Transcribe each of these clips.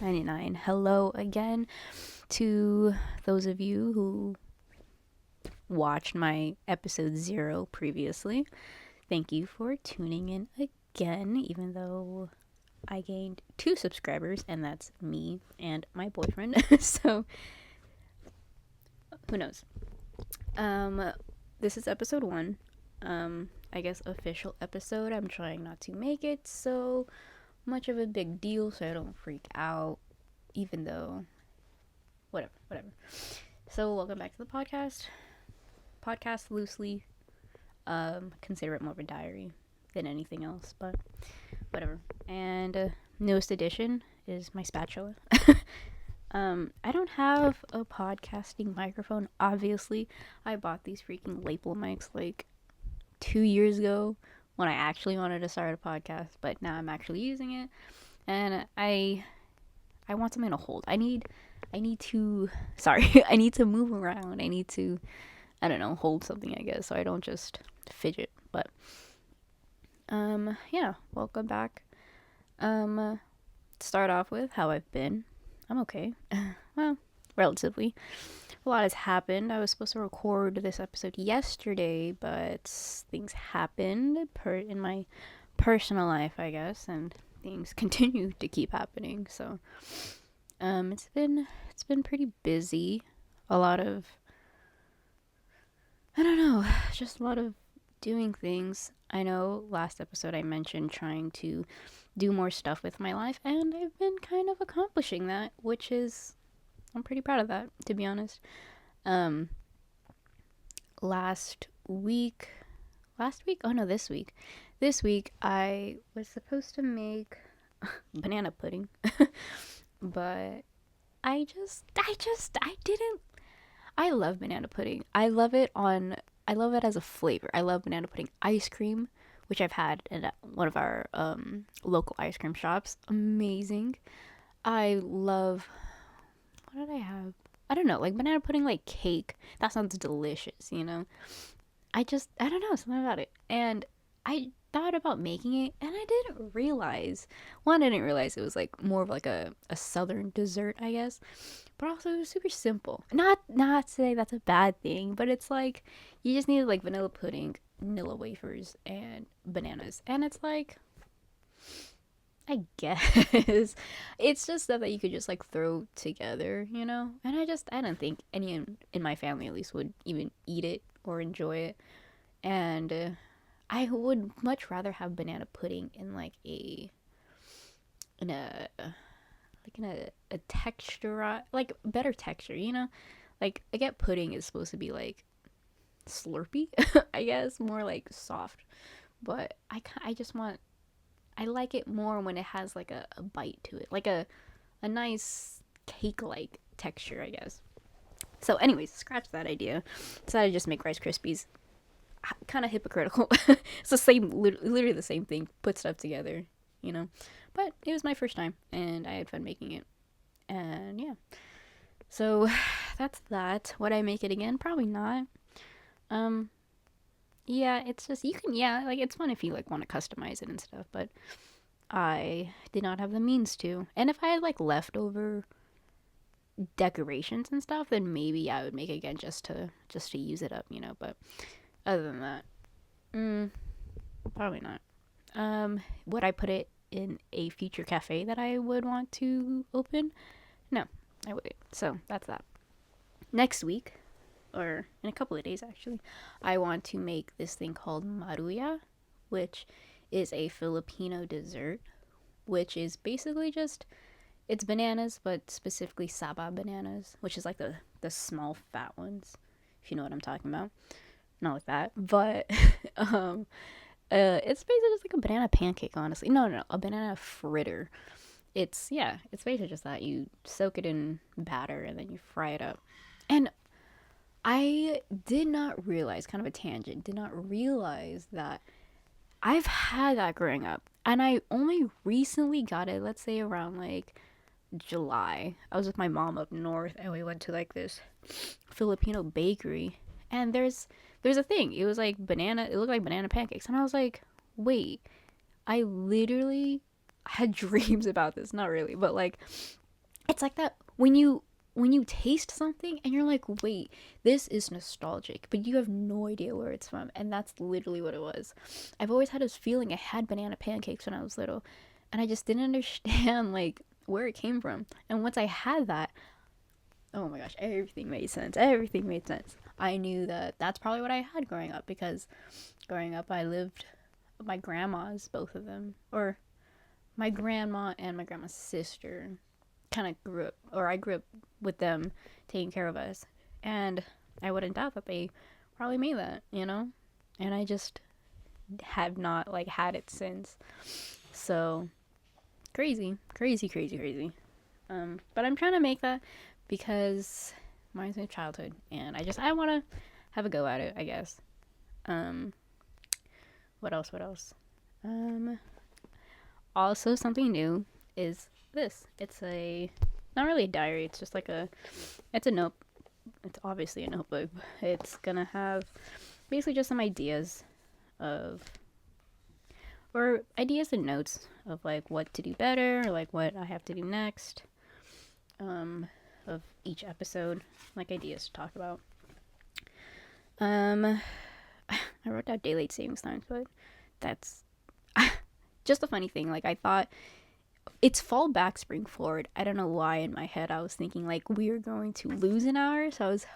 99. Hello again to those of you who watched my episode 0 previously. Thank you for tuning in again, even though I gained 2 subscribers, and that's me and my boyfriend. So, who knows? This is episode 1. I guess official episode. I'm trying not to make it so much of a big deal so I don't freak out, even though whatever. So welcome back to the podcast loosely consider it more of a diary than anything else, but whatever. And newest addition is my spatula. I don't have a podcasting microphone, obviously. I bought these freaking lapel mics like 2 years ago when I actually wanted to start a podcast, but now I'm actually using it, and I want something to hold. I need to I need to move around. I need to, I don't know, hold something, I guess, so I don't just fidget. But yeah, welcome back. Start off with how I've been. I'm okay. Well, relatively. A lot has happened. I was supposed to record this episode yesterday, but things happened in my personal life, I guess, and things continue to keep happening. So, it's been pretty busy. A lot of, I don't know, just a lot of doing things. I know last episode I mentioned trying to do more stuff with my life, and I've been kind of accomplishing that, which is, I'm pretty proud of that, to be honest. This week I was supposed to make banana pudding, but I didn't. I love banana pudding. I love it as a flavor. I love banana pudding ice cream, which I've had in one of our local ice cream shops. Amazing. I love, what did I have? I don't know, like banana pudding, like cake. That sounds delicious, you know? I don't know, something about it. And I thought about making it, and I didn't realize it was like more of like a southern dessert, I guess. But also it was super simple. Not saying that's a bad thing, but it's like you just need like vanilla pudding, vanilla wafers, and bananas. And it's like, I guess it's just stuff that you could just like throw together, you know? And I don't think any in my family at least would even eat it or enjoy it. And I would much rather have banana pudding in like in a a texture, like better texture, you know? Like I get pudding is supposed to be like slurpy, I guess, more like soft. But I just want, I like it more when it has like a bite to it, like a nice cake-like texture, I guess. So, anyways, scratch that idea. Decided to just make Rice Krispies. Kind of hypocritical. It's the same, literally the same thing. Put stuff together, you know. But it was my first time, and I had fun making it. And yeah, so that's that. Would I make it again? Probably not. Yeah, it's just, you can, yeah, like it's fun if you like want to customize it and stuff, but I did not have the means to. And if I had like leftover decorations and stuff, then maybe I would make it again just to use it up, you know. But other than that, probably not. Would I put it in a future cafe that I would want to open? No, I wouldn't. So that's that. Next week, or in a couple of days actually, I want to make this thing called maruya, which is a Filipino dessert, which is basically just, it's bananas, but specifically saba bananas, which is like the small fat ones, if you know what I'm talking about. Not like that, but it's basically just like a banana pancake, honestly. No, a banana fritter. It's basically just that. You soak it in batter and then you fry it up. And I did not realize, kind of a tangent, did not realize that I've had that growing up. And I only recently got it, let's say around like July. I was with my mom up north and we went to like this Filipino bakery. And there's a thing. It was like banana, it looked like banana pancakes. And I was like, wait, I literally had dreams about this. Not really, but like It's like that when you taste something and you're like, wait, this is nostalgic, but you have no idea where it's from. And that's literally what it was. I've always had this feeling I had banana pancakes when I was little, and I just didn't understand like where it came from. And once I had that, oh my gosh, everything made sense. Everything made sense. I knew that that's probably what I had growing up, because growing up I lived with my grandmas, both of them, or my grandma and my grandma's sister kind of grew up, or I grew up with them taking care of us. And I wouldn't doubt that they probably made that, you know? And I just have not like had it since. So crazy, crazy, crazy, crazy. But I'm trying to make that because mine's my childhood, and I want to have a go at it, I guess. Um, what else? What else? Um, Also something new is this. It's a not really a diary. It's just like it's a note. It's obviously a notebook. It's gonna have basically just some ideas of or ideas and notes of like what to do better, or like what I have to do next. Of each episode, like ideas to talk about. Um, I wrote down daylight savings times, but that's just a funny thing. Like I thought it's fall back, spring forward. I don't know why in my head I was thinking like we are going to lose an hour, so I was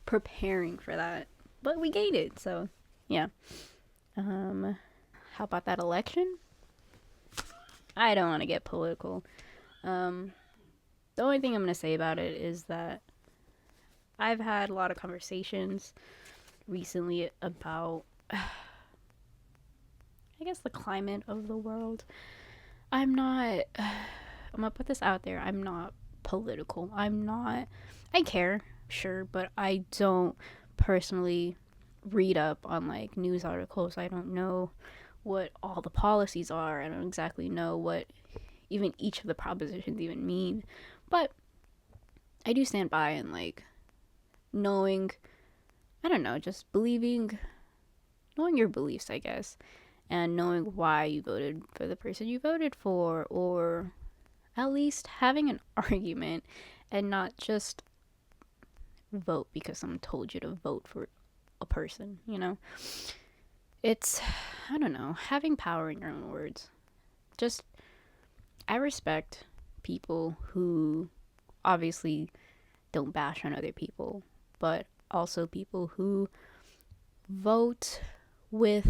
preparing for that. But we gained it, so yeah. How about that election? I don't want to get political. Um, the only thing I'm gonna say about it is that I've had a lot of conversations recently about, I guess, the climate of the world. I'm not. I'm gonna put this out there. I'm not political. I'm not. I care, sure, but I don't personally read up on like news articles. I don't know what all the policies are. I don't exactly know what even each of the propositions even mean. But I do stand by and like knowing, I don't know, just knowing your beliefs, I guess, and knowing why you voted for the person you voted for, or at least having an argument and not just vote because someone told you to vote for a person, you know? It's, I don't know, having power in your own words. Just, I respect people who obviously don't bash on other people, but also people who vote with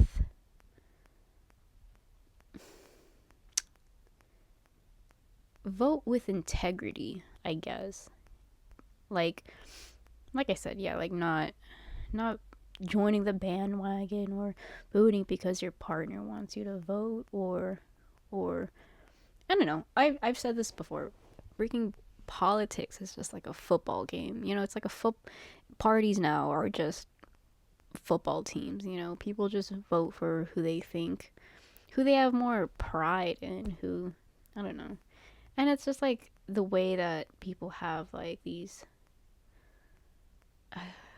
integrity, I guess. Like I said, yeah, like not joining the bandwagon or voting because your partner wants you to vote, or I don't know. I've said this before. Freaking politics is just like a football game. You know, it's like parties now are just football teams, you know. People just vote for who they have more pride in, who I don't know. And it's just like the way that people have like these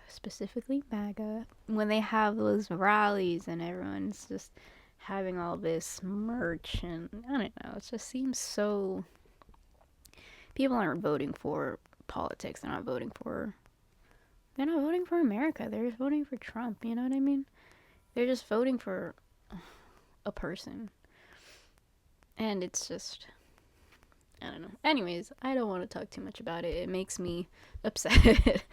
specifically MAGA, when they have those rallies and everyone's just having all this merch, and I don't know, it just seems so. People aren't voting for politics. They're not voting for America. They're just voting for Trump. You know what I mean? They're just voting for a person, and it's just. I don't know. Anyways, I don't want to talk too much about it. It makes me upset.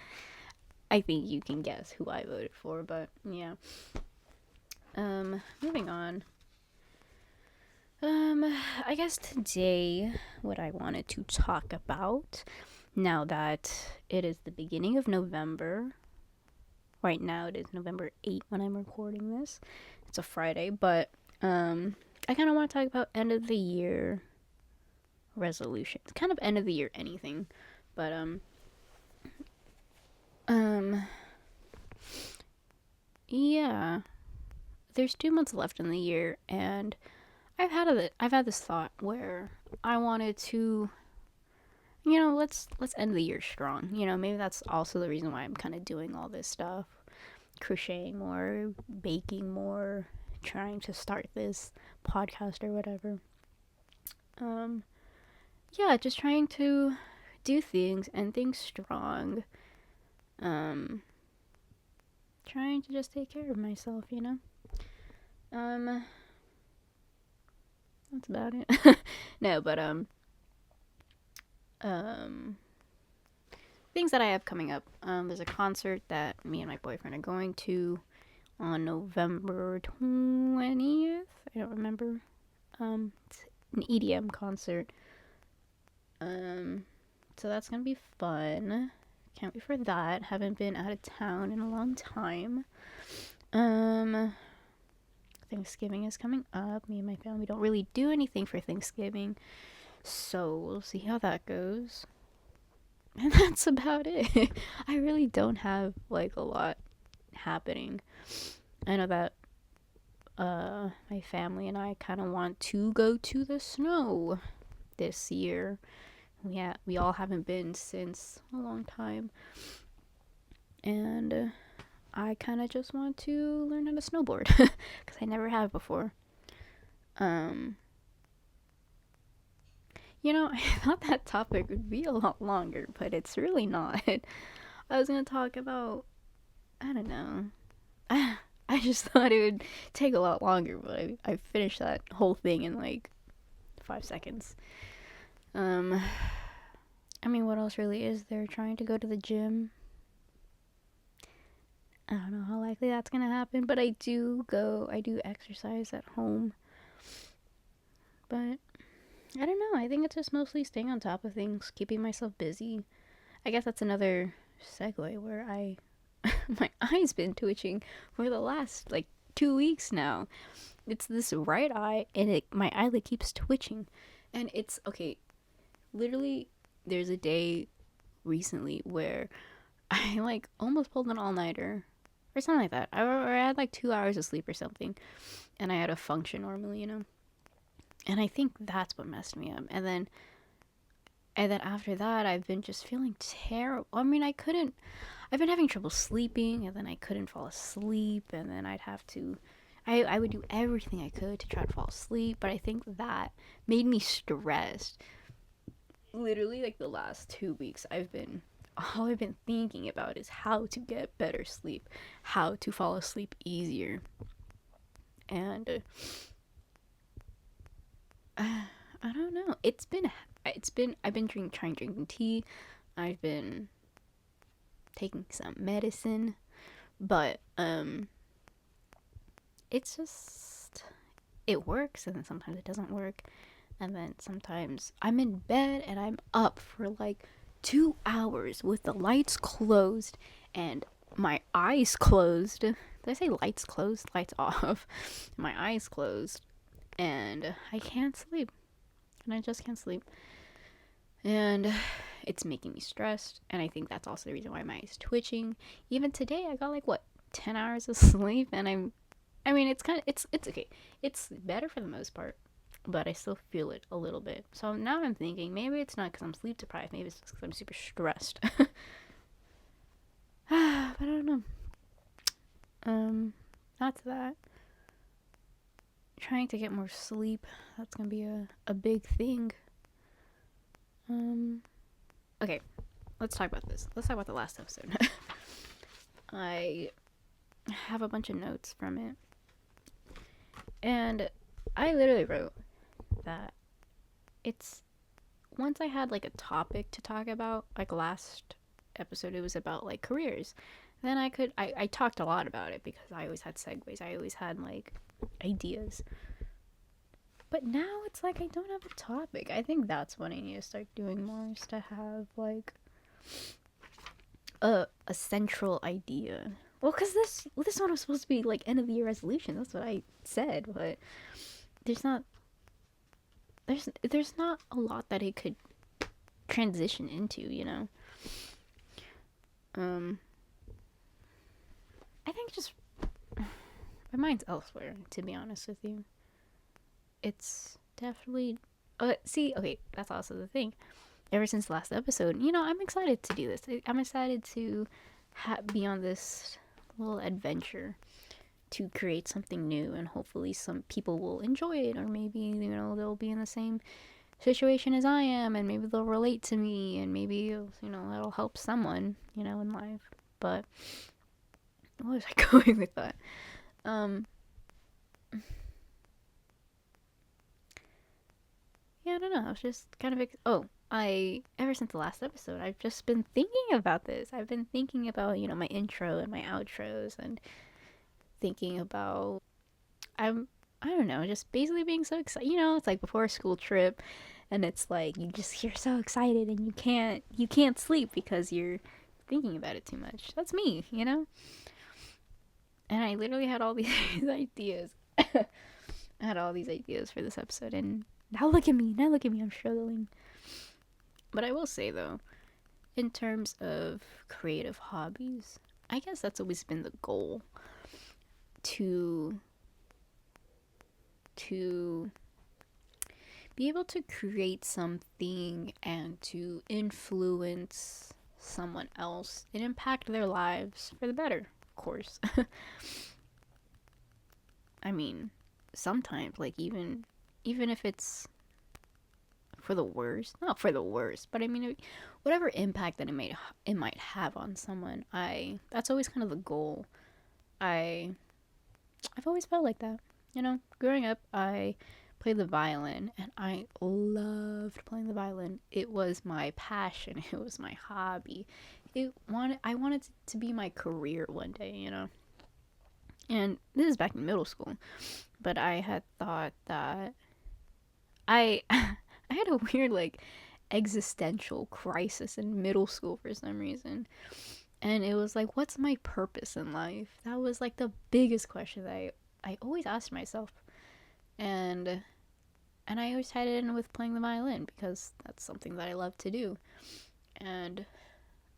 I think you can guess who I voted for, but yeah. Moving on. I guess today what I wanted to talk about, now that it is the beginning of November. Right now it is November 8th when I'm recording this. It's a Friday, but I kind of want to talk about end of the year resolutions. Kind of end of the year anything, but yeah. There's 2 months left in the year, and I've had this thought where I wanted to, you know, let's end the year strong. You know, maybe that's also the reason why I'm kind of doing all this stuff, crocheting more, baking more, trying to start this podcast or whatever. yeah, just trying to do things and things strong. Um, trying to just take care of myself, you know? Um, that's about it. No, but, um, things that I have coming up. There's a concert that me and my boyfriend are going to on November 20th. I don't remember. It's an EDM concert. Um, so that's gonna be fun. Can't wait for that. Haven't been out of town in a long time. Um, Thanksgiving is coming up. Me and my family don't really do anything for Thanksgiving, so we'll see how that goes. And that's about it. I really don't have like a lot happening. I know that my family and I kind of want to go to the snow this year. We all haven't been since a long time, and I kind of just want to learn how to snowboard because I never have before. Um, I thought that topic would be a lot longer, but it's really not. I was gonna talk about, I don't know. I just thought it would take a lot longer, but I finished that whole thing in like 5 seconds. Um, I mean, what else really is there? Trying to go to the gym. I don't know how likely that's gonna happen, but I do exercise at home. But I don't know. I think it's just mostly staying on top of things, keeping myself busy. I guess that's another segue where my eye's been twitching for the last like 2 weeks now. It's this right eye, and my eyelid keeps twitching, and it's okay. Literally, there's a day recently where I like almost pulled an all nighter or something like that. I had like 2 hours of sleep or something, and I had to function normally. And I think that's what messed me up. And then after that, I've been just feeling terrible. I mean, I've been having trouble sleeping, and then I couldn't fall asleep, and then I would do everything I could to try to fall asleep, but I think that made me stressed. Literally, like the last 2 weeks, all I've been thinking about is how to get better sleep, how to fall asleep easier. And I don't know. I've been trying drinking tea. I've been taking some medicine, but it's just it works, and then sometimes it doesn't work, and then sometimes I'm in bed and I'm up for like 2 hours with the lights closed and my eyes closed. Did I say lights closed? Lights off. My eyes closed, and I can't sleep. And I just can't sleep. And it's making me stressed, and I think that's also the reason why my eyes twitching. Even today I got like 10 hours of sleep, and I mean, it's okay. It's better for the most part, but I still feel it a little bit. So now I'm thinking maybe it's not because I'm sleep deprived. Maybe it's just because I'm super stressed. But I don't know. That's that. Trying to get more sleep. That's gonna be a big thing. Okay, let's talk about this. Let's talk about the last episode. I have a bunch of notes from it, and I literally wrote that it's once I had like a topic to talk about, like last episode it was about like careers, then I talked a lot about it because I always had segues, I always had like ideas. But now it's like I don't have a topic. I think that's what I need to start doing more, is to have like a central idea. Well, because this one was supposed to be like end of the year resolution. That's what I said, but there's not there's not a lot that it could transition into. I think just my mind's elsewhere, to be honest with you. It's definitely see, okay, that's also the thing. Ever since the last episode, I'm excited to do this. I'm excited to be on this little adventure to create something new, and hopefully some people will enjoy it, or maybe they'll be in the same situation as I am, and maybe they'll relate to me, and maybe, that'll help someone, in life. But where was I going with that? Um, yeah, I don't know. I was just kind of ever since the last episode, I've just been thinking about this. I've been thinking about, my intro and my outros, and thinking about I don't know, just basically being so excited. It's like before a school trip, and it's like you're so excited, and you can't sleep because you're thinking about it too much. That's me. And I literally had all these ideas. I had all these ideas for this episode, and now look at me. Now look at me. I'm struggling. But I will say though, in terms of creative hobbies, I guess that's always been the goal, to to be able to create something and to influence someone else and impact their lives for the better, of course. I mean, sometimes, like, even if it's for the worst, not for the worst, but I mean, whatever impact that it might have on someone, that's always kind of the goal. I I've always felt like that. Growing up, I played the violin, and I loved playing the violin. It was my passion. It was my hobby. I wanted it to be my career one day. And this is back in middle school, but I had thought that I I had a weird, like, existential crisis in middle school for some reason. And it was like, what's my purpose in life? That was like the biggest question that I always asked myself. And I always tied it in with playing the violin because that's something that I love to do. And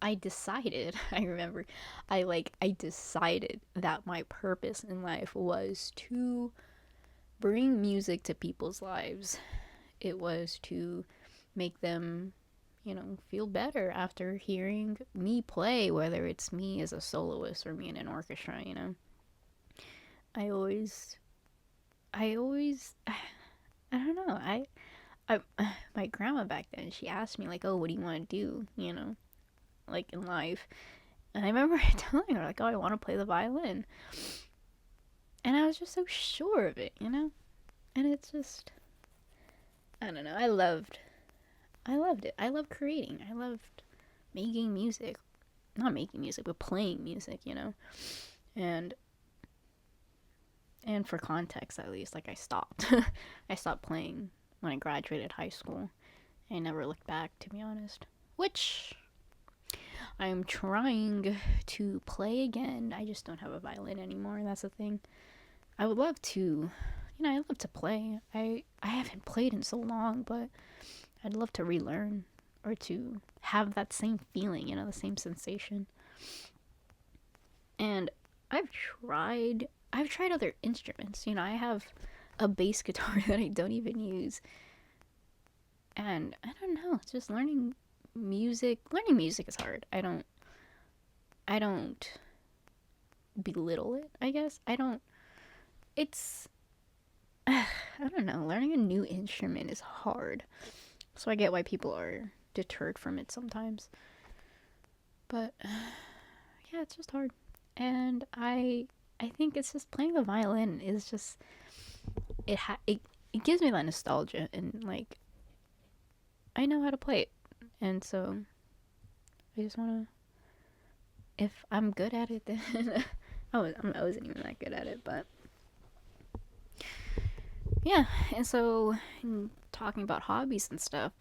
I decided, I remember, I decided that my purpose in life was to bring music to people's lives. It was to make them, feel better after hearing me play, whether it's me as a soloist or me in an orchestra. I always, I don't know. I, my grandma back then, she asked me, like, oh, what do you want to do, like, in life? And I remember telling her, like, oh, I want to play the violin. And I was just so sure of it. And it's just, I don't know. I loved it. I loved creating. I loved making music. Not making music, but playing music. And for context, at least, like, I stopped. I stopped playing when I graduated high school. I never looked back, to be honest. Which I'm trying to play again. I just don't have a violin anymore. That's the thing. I would love to, I love to play. I haven't played in so long, but I'd love to relearn or to have that same feeling, the same sensation. And I've tried other instruments. I have a bass guitar that I don't even use. And I don't know, it's just learning music. Learning music is hard. I don't belittle it, I guess. It's I don't know, learning a new instrument is hard. So I get why people are deterred from it sometimes. But yeah, it's just hard. And I think it's just playing the violin is just it gives me that nostalgia, and, like, I know how to play it. And so I just want to, if I'm good at it, then I wasn't even that good at it, but yeah. And so, in talking about hobbies and stuff,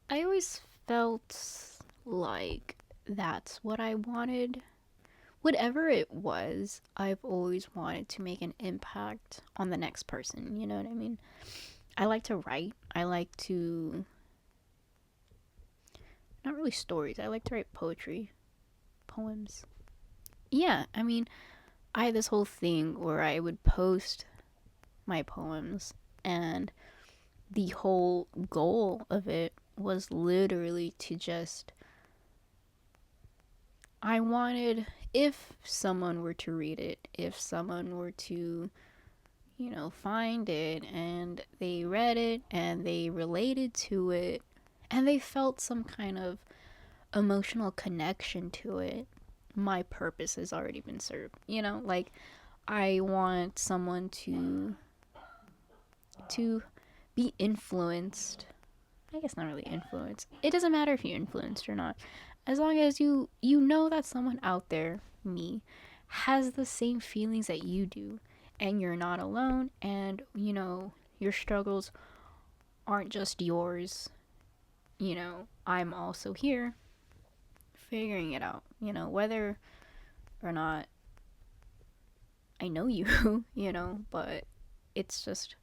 I always felt like that's what I wanted. Whatever it was, I've always wanted to make an impact on the next person. You know what I mean? I like to write. I like to, not really stories. I like to write poetry, poems. Yeah, I mean, I had this whole thing where I would post my poems, and the whole goal of it was literally to just, I wanted, if someone were to read it, if someone were to, find it and they read it and they related to it and they felt some kind of emotional connection to it, my purpose has already been served. Like, I want someone to be influenced. I guess not really influenced. It doesn't matter if you're influenced or not. As long as you know that someone out there, me, has the same feelings that you do and you're not alone, and your struggles aren't just yours. I'm also here figuring it out, whether or not I know you, but it's just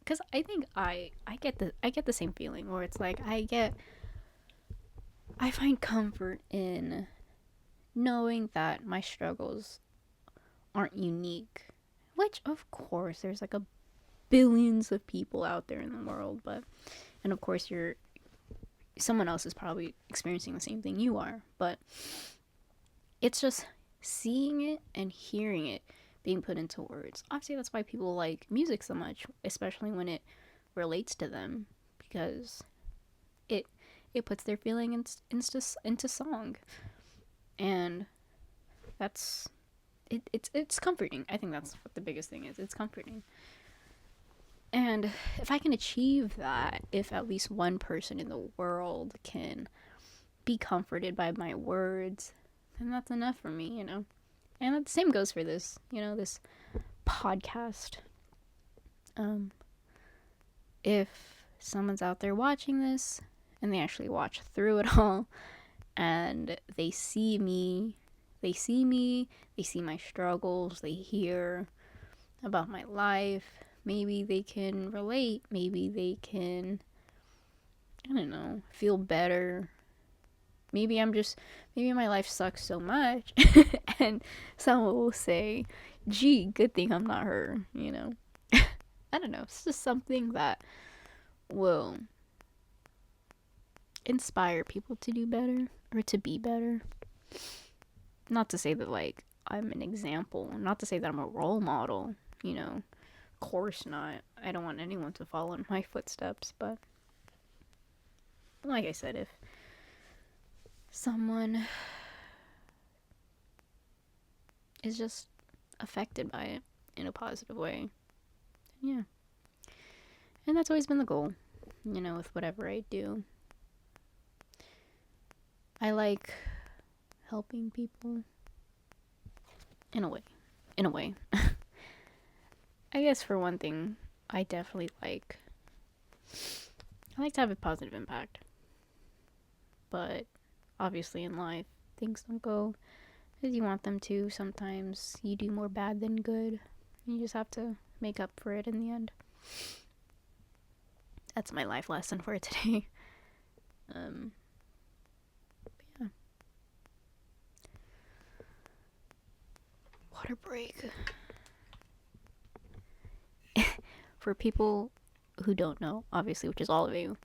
because I think I get the same feeling where it's like I find comfort in knowing that my struggles aren't unique, which of course there's like a billions of people out there in the world, but and of course someone else is probably experiencing the same thing you are, but it's just seeing it and hearing it being put into words. Obviously, that's why people like music so much, especially when it relates to them, because it it puts their feeling into song, and that's it's comforting. I think that's what the biggest thing is. It's comforting. And if I can achieve that, if at least one person in the world can be comforted by my words, then that's enough for me. And the same goes for this podcast. If someone's out there watching this and they actually watch through it all and they see me, they see my struggles, they hear about my life, maybe they can relate, maybe they can, I don't know, feel better. Maybe my life sucks so much and someone will say, gee, good thing I'm not her. I don't know. It's just something that will inspire people to do better or to be better. Not to say that, like, I'm an example. Not to say that I'm a role model. Of course not. I don't want anyone to follow in my footsteps, but like I said, if someone is just affected by it in a positive way, yeah. And that's always been the goal, with whatever I do. I like helping people in a way. I guess for one thing, I definitely like to have a positive impact. But obviously in life, things don't go as you want them to. Sometimes you do more bad than good. You just have to make up for it in the end. That's my life lesson for today. Yeah. Water break. For people who don't know, obviously, which is all of you,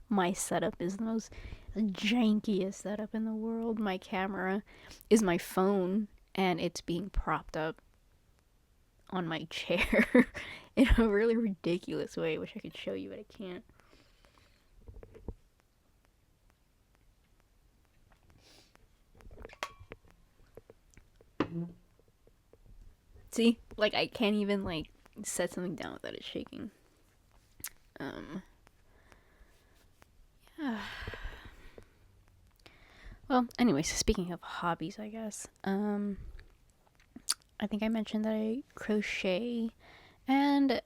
my setup is the most jankiest setup in the world. My camera is my phone, and it's being propped up on my chair in a really ridiculous way. I wish I could show you, but I can't. See? Like, I can't even, like, set something down without it shaking. Yeah. Well, anyways, speaking of hobbies, I guess, I think I mentioned that I crochet, and,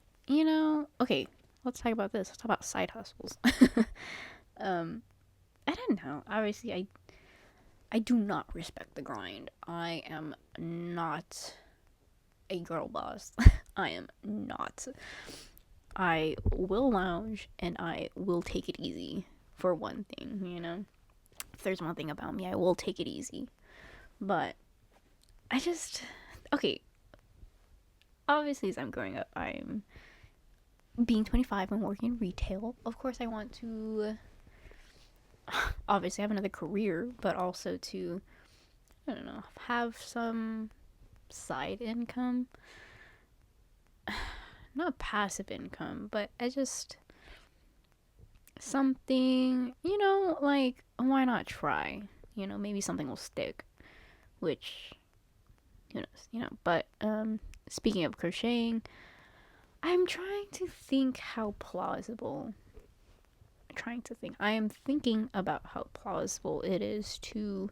okay, let's talk about this. Let's talk about side hustles. I don't know. Obviously, I do not respect the grind. I am not a girl boss. I am not. I will lounge and I will take it easy, for one thing. If there's one thing about me, I will take it easy. But okay, obviously as I'm growing up, I'm being 25 and working retail. Of course I want to obviously have another career, but also to, I don't know, have some side income. not passive income, but I just something, like why not try? Maybe something will stick, which who knows, but speaking of crocheting, I'm trying to think how plausible. Trying to think. I am thinking about how plausible it is to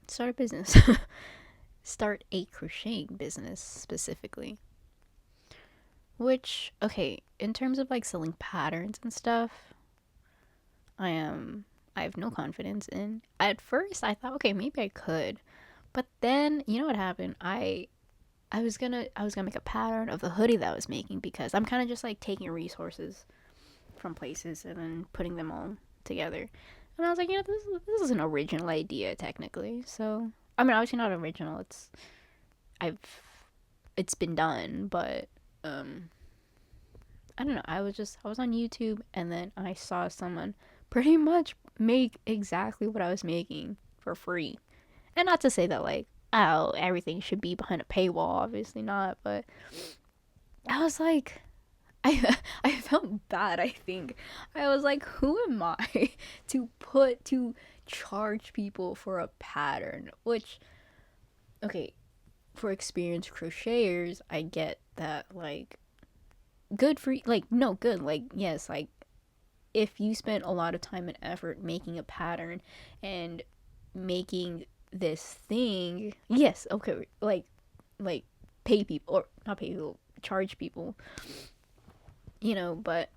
start a business. Start a crocheting business specifically. Which, okay, in terms of like selling patterns and stuff, I have no confidence in. At first I thought, okay, maybe I could. But then, you know what happened? I was gonna make a pattern of the hoodie that I was making because I'm kind of just like taking resources from places and then putting them all together. And I was like, this is an original idea technically. So I mean, obviously not original. I've it's been done, but um, I don't know. I was on YouTube and then I saw someone pretty much make exactly what I was making for free. And not to say that like, oh, everything should be behind a paywall, obviously not, but I was like, I felt bad, I think. I was like, who am I to charge people for a pattern? Which, okay, for experienced crocheters, I get that, like, good for, like, no, good, like, yes, like, if you spent a lot of time and effort making a pattern and making this thing, yes, okay, like, pay people, or not pay people, charge people, but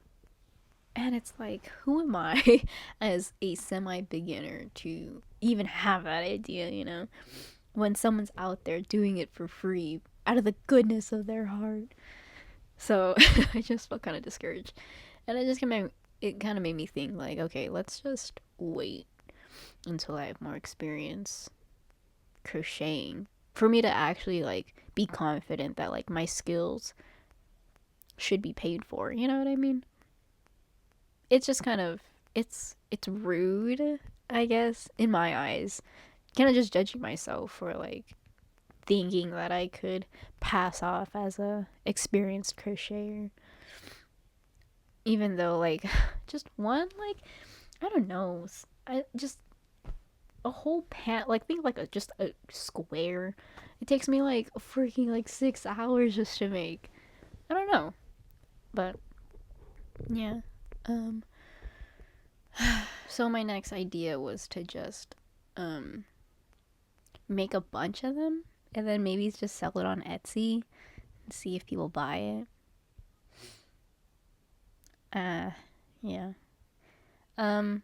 and it's like, who am I as a semi beginner to even have that idea, when someone's out there doing it for free out of the goodness of their heart. So I just felt kind of discouraged. And it kind of made me think, like, okay, let's just wait until I have more experience crocheting for me to actually, like, be confident that, like, my skills should be paid for. You know what I mean? It's just kind of it's rude, I guess, in my eyes. Kind of just judging myself for like thinking that I could pass off as a experienced crocheter, even though like just one, like, I don't know, I just a whole pan, like, think like just a square. It takes me like freaking like 6 hours just to make. I don't know, but yeah. Um, So my next idea was to just um make a bunch of them and then maybe just sell it on Etsy and see if people buy it. Yeah. Um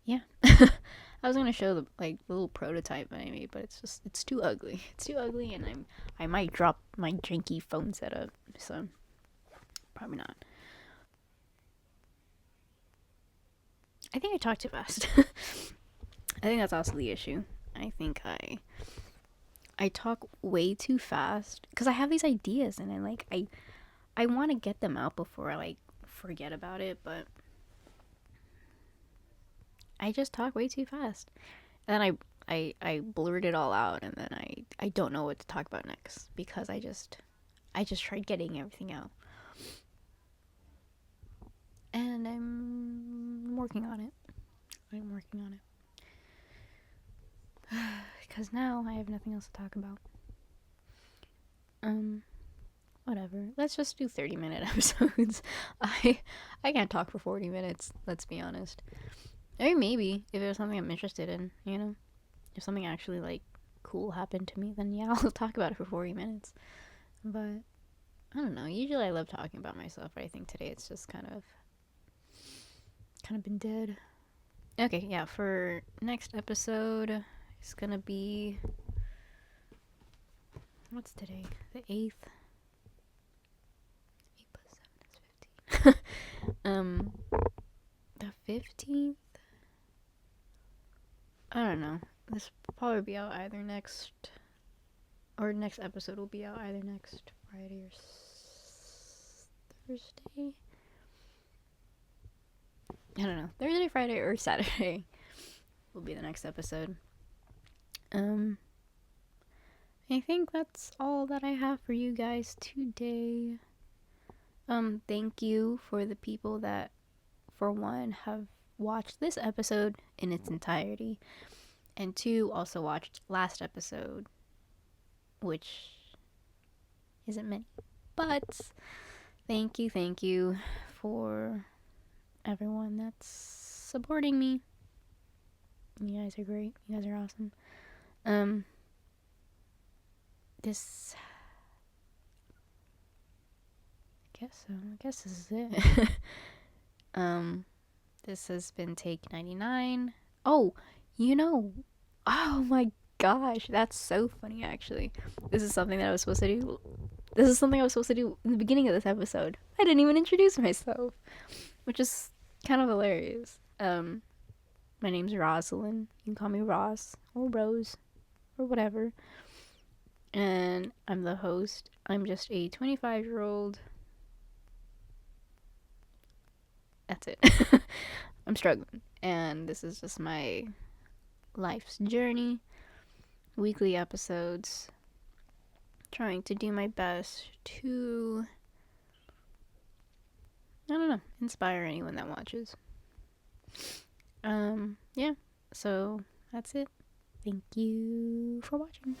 yeah. I was gonna show the like the little prototype that I made, but it's too ugly. It's too ugly, and I might drop my janky phone setup, so probably not. I think I talked too fast. I think that's also the issue. I think I talk way too fast because I have these ideas and I want to get them out before I like forget about it, but I just talk way too fast. And then I blurt it all out and then I don't know what to talk about next because I just tried getting everything out. And I'm working on it. I'm working on it. Because now I have nothing else to talk about. Um, Whatever. Let's just do 30-minute episodes. I can't talk for 40 minutes, let's be honest. Or maybe if it was something I'm interested in, if something actually like cool happened to me, then yeah, I'll talk about it for 40 minutes. But I don't know. Usually I love talking about myself, but I think today it's just kind of been dead. Okay, yeah, for next episode it's going to be what's today? The 8th. 8 plus 7 is 15. The 15th? I don't know. This will probably be out either next next episode will be out either next Friday or Thursday. I don't know. Thursday, Friday, or Saturday will be the next episode. I think that's all that I have for you guys today. Thank you for the people that, for one, have watched this episode in its entirety, and two, also watched last episode, which isn't many. But thank you for everyone that's supporting me. You guys are great. You guys are awesome. This, I guess so. I guess this is it. This has been take 99. Oh, oh my gosh, that's so funny actually. This is something that I was supposed to do. This is something I was supposed to do in the beginning of this episode. I didn't even introduce myself, which is kind of hilarious. My name's Rosellyn. You can call me Ross or Rose or whatever. And I'm the host. I'm just a 25-year-old. That's it. I'm struggling. And this is just my life's journey. Weekly episodes. Trying to do my best to, I don't know, inspire anyone that watches. Yeah. So that's it. Thank you for watching.